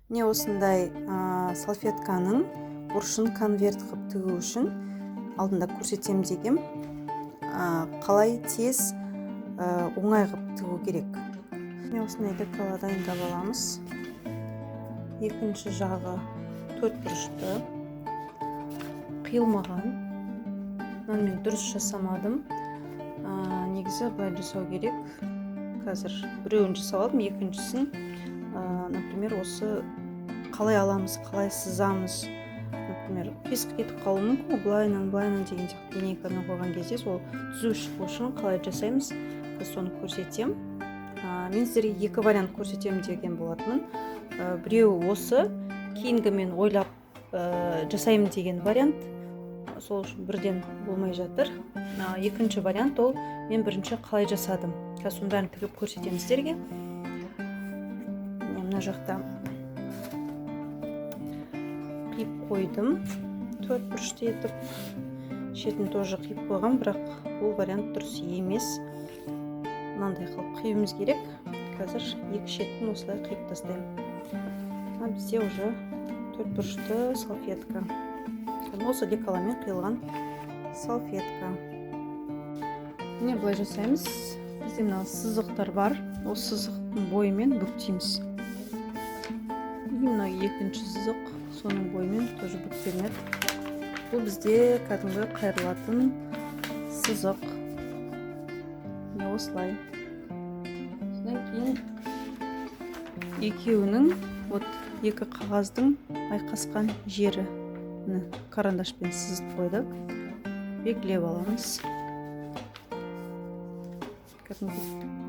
Міне осындай салфетканың бұрышын конверт қылып тігу үшін алдында көрсетем дегем. Қалай тез оңай қылып тігу керек. Міне осындай декала дайындап аламыз. Екінші жағы төрт бұрышты, қиылмаған. Мен дұрыс жасамадым. Негізі былай жасау керек. Қазір біреуін жасап алдым, екіншісін например, осы қалай аламыз, қалай сызамыз. Например, қисық кетіп қалуы мүмкін, былайынан деген сияқты линейканы қойған кезде сол түзу шығу үшін қалай жасаймыз, соны көрсетем. Мен сіздерге екі вариант көрсетем деген болатынмын. Біреу осы, кейінгі мен ойлап жасаймын деген вариант, сол үшін бірден болмай жатыр. Екінші вариант ол мен бірінші қалай жасадым. Соның бәрін тігіп көрсетемін сіздерге. Мына жақта қиып қойдым, төрт бұрышты етіп, шетін тоже қиып қойған, бірақ бұл вариант дұрыс емес. Мынандай қылып қиюымыз керек. Қазір екі шетін осылай қиып тастаймын. Бізде уже төрт бұрышты салфетка. Осы декаламен қиылған салфетка. Міне былай жасаймыз. Бізде мына сызықтар бар. Осы сызықтың бойымен бүктейміз. Мына екінші сызық соның бойымен тоже бүктелінеді. Бұл бізде кәдімгі қайрылатын сызық. Міне осылай. Содан кейін екеуінің екі қағаздың айқасқан жері карандашпен сызып қойдық. Белгілеп аламыз.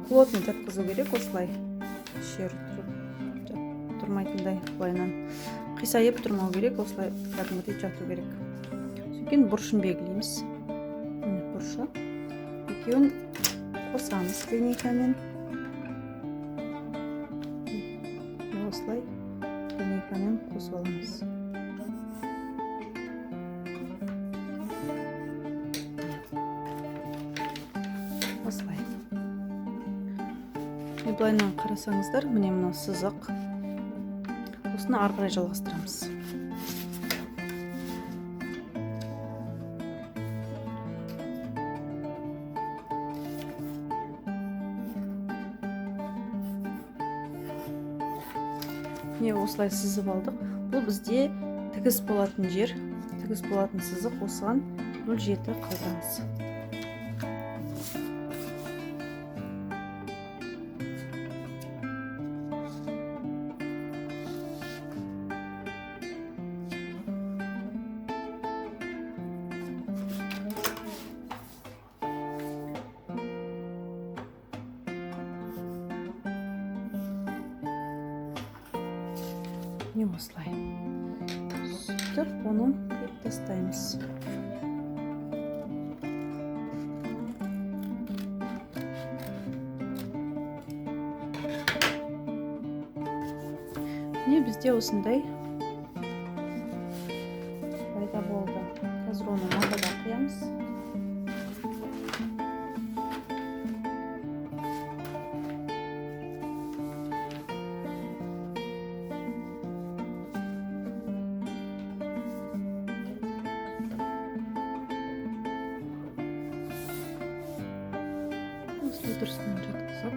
Плотно жатқызу керек, осылай. Жер тұрмайтындай былайынан қисайып тұрмау керек, осылай кәдімгідей жату керек. Содан бұрышын белгілейміз. Бұрышы. Екеуін қосамыз линейкамен. Осылай линейкамен қосып аламыз. Осылай. Былайынан қарасаңыздар, міне мына сызық. Осыны ары қарай жалғастырамыз. Міне осылай сызып алдық. Бұл бізде тігіс болатын жер, тігіс болатын сызық. Осыған 0,7 қалдырамыз. Міне осылай. Сөйтіп, оны қиып тастаймыз. Міне бізде осындай пайда болды. Қазір оны матаға қиямыз. Дұрыстан жатқызып.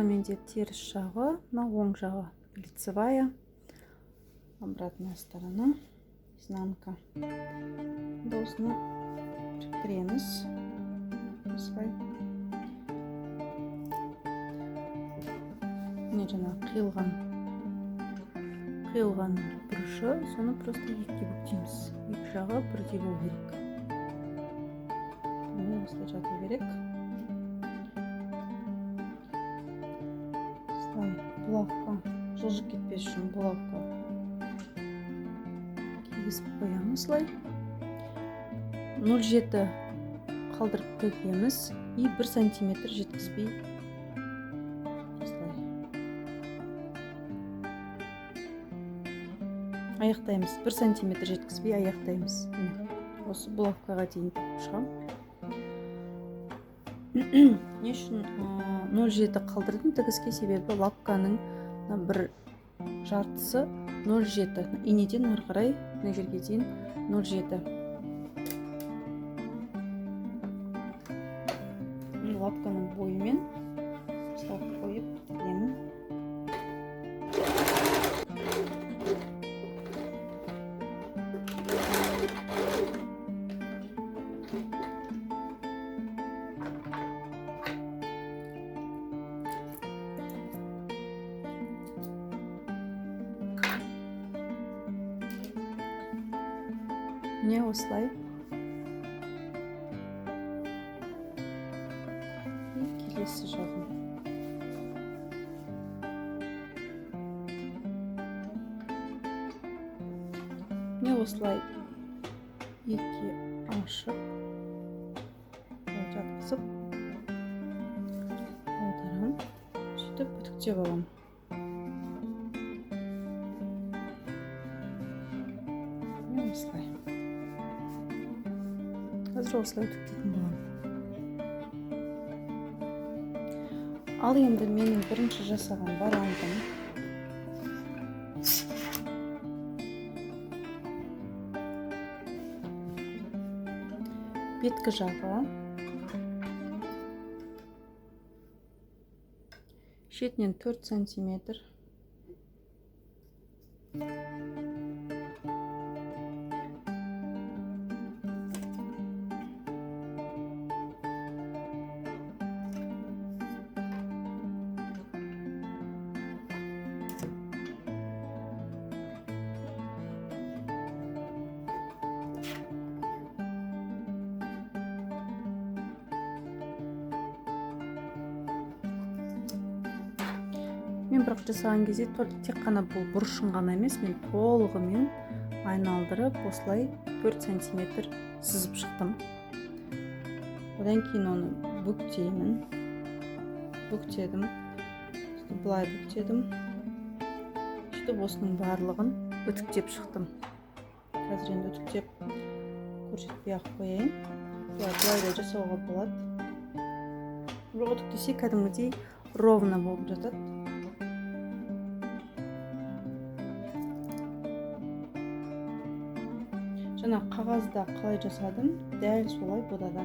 Менде теріс жағы, оң жағы лицевая, обратная сторона, изнанка. Осыны біріктіреміз. Осылай. Міне жаңа қиылған бұрышы, соны просто екіге бүктейміз. Екі жағы бірдей болу керек. Осылай жату керек. Осылай булавка жылжып кетпес үшін булавка кигізіп қоямыз. Осылай 0,7 қалдырып тігеміз и 1 сантиметр жеткізбей. Осылай аяқтаймыз. 1 сантиметр жеткізбей аяқтаймыз. Осы булавкаға дейін тігіп шығам. Не үшін 0,7 қалдырдым тігіске, себебі лапканың бір жартысы 0,7, инеден ары қарай мына жерге дейін 0,7. Лапканың бойымен ұстап қойып тігемін. Міне осылай. И келесі жағын. Міне осылай екі ашып, жатқызып, аударам, сөйтіп үтіктеп алам. Міне осылай. Қазір осылай үтіктейтін боламын. Ал енді менің бірінші жасаған вариантым беткі жағы, шетінен 4 сантиметр, мен бірақ жасаған кезде тек қана бұл бұрышын ғана емес, мен толығымен айналдырып осылай 4 сантиметр сызып шықтым. Одан кейін оны бүктеймін. Бүктедім. Былай бүктедім. Сөйтіп осының барлығын үтіктеп шықтым. Қазір енді үтіктеп көрсетпей ақ қояйын. Былай да жасауға болады. Бұл үтіктесе кәдімгідей ровно болып жатады. Жаңа қағазда қалай жасадым, дәл солай бұда да.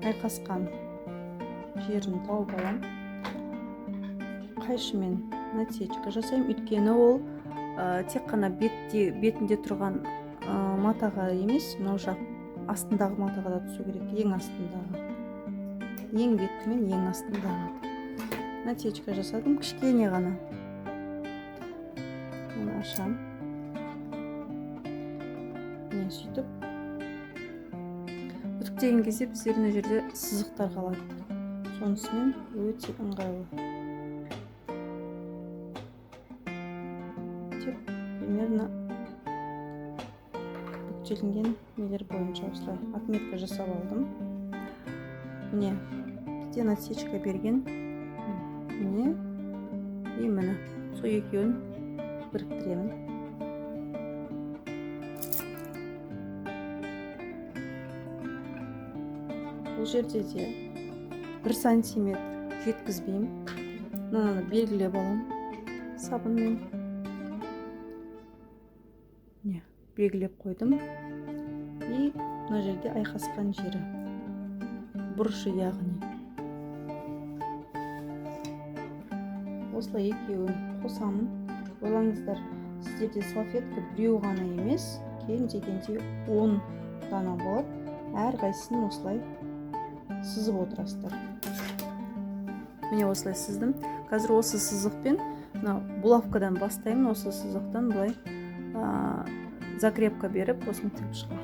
Айқасқан жерін тауып алам. Қайшымен насечка жасаймын, өйткені ол тек қана бетінде тұрған матаға емес, мынау жақ астындағы матаға да түсу керек, ең астындағы. Ең беткі мен ең астындағы. Насечка жасадым, кішкене ғана. Оны ашам. Міне сөйтіп үтіктеген кезде біздер мына жерде сызықтар қалады. Сонысымен өте ыңғайлы. Деп примерно бүктелінген нелер бойынша осылай отметка жасап алдым. Міне бізде насечка берген. Міне и міне сол екеуін біріктіремін. Бұл жерде де 1 сантиметр жеткізбеймін. Мынаны белгілеп алам сабынмен. Не, белгілеп қойдым. И мына жерде айқасқан жері. Бұрышы яғни. Осылай екеуін қосамын. Ойлаңыздар, сіздерде салфетка біреу ғана емес, кем дегенде 10 дана болады. Әр қайсысын осылай сызып отырасыздар. міне осылай сыздым. Қазір осы сызықпен мына булавкадан бастаймын. Осы сызықтан былай закрепка беріп осыны тігіп шығамын.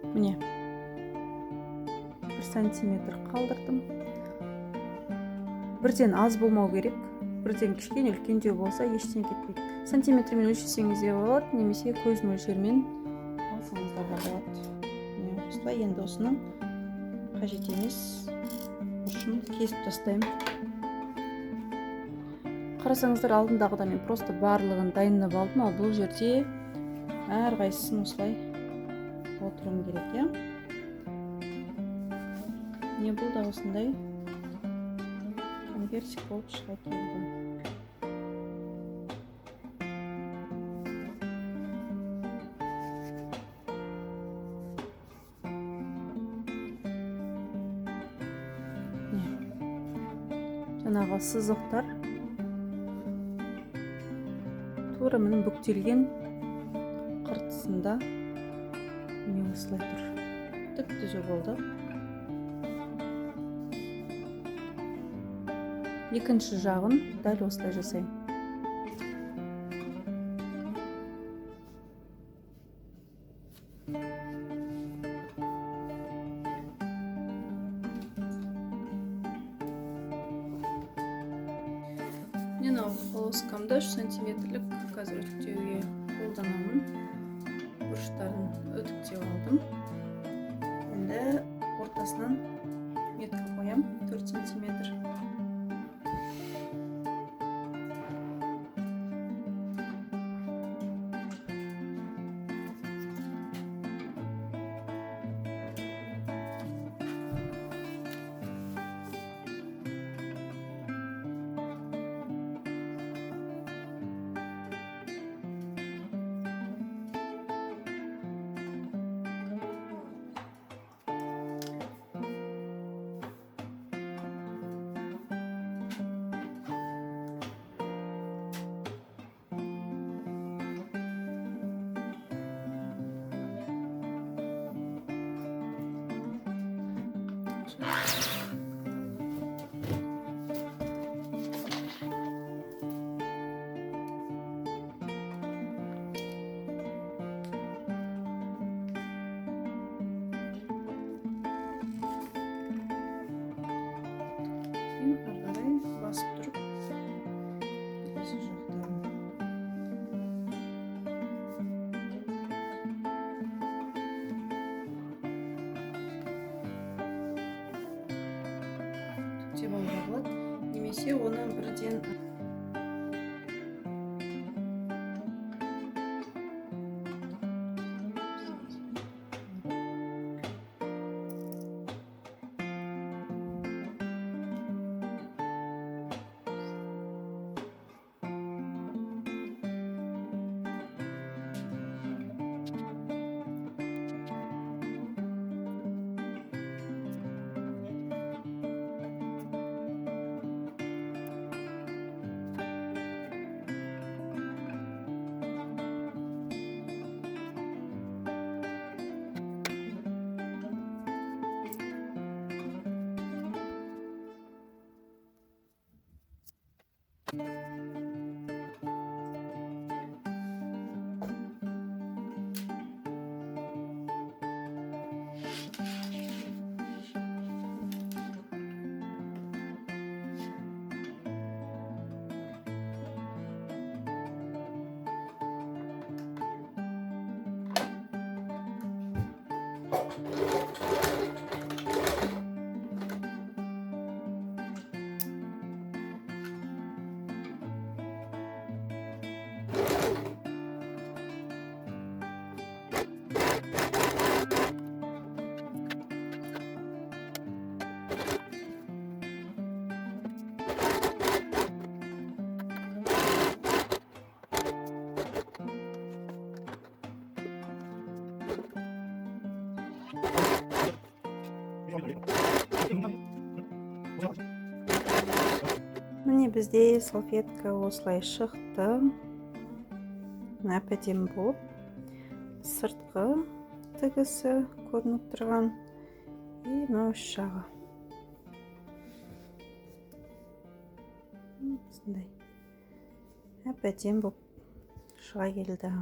Міне 1 сантиметр қалдырдым. Бірден аз болмау керек. Бірден кішкене үлкендеу болса ештеңе кетпейді. Сантиметрмен өлшесеңіз де болады, немесе көз мөлшермен алсаңыздар да болады. Міне осылай. Енді осының қажет емес ұшын кесіп тастаймын. Қарасаңыздар, алдындағыда мен просто барлығын дайындап алдым, ал бұл жерде әрқайсысын осылай отыруым керек, я? Не бұл да осындай конвертик болып шыға келді. Жаңағы сызықтар тура міне бүктелген қыртысында міне осылай тұр. Түп-түзу болды. Екінші жағын дәл осылай жасаймын. Мен полоскамды 3 сантиметрлік қазір үтіктеуге қолданамын. Бұрыштарын үтіктеп алдым. Енді ортасынан метка қоям, 4 сантиметр. Арқарай басып тұрып келесі жақтан түктеп алуға болады, немесе оны бірден Міне бізде салфетка осылай шықты. Әп-әдемі болып, сыртқы тігісі көрініп тұрған, и мынау үш жағы. Осындай әп-әдемі болып шыға келді.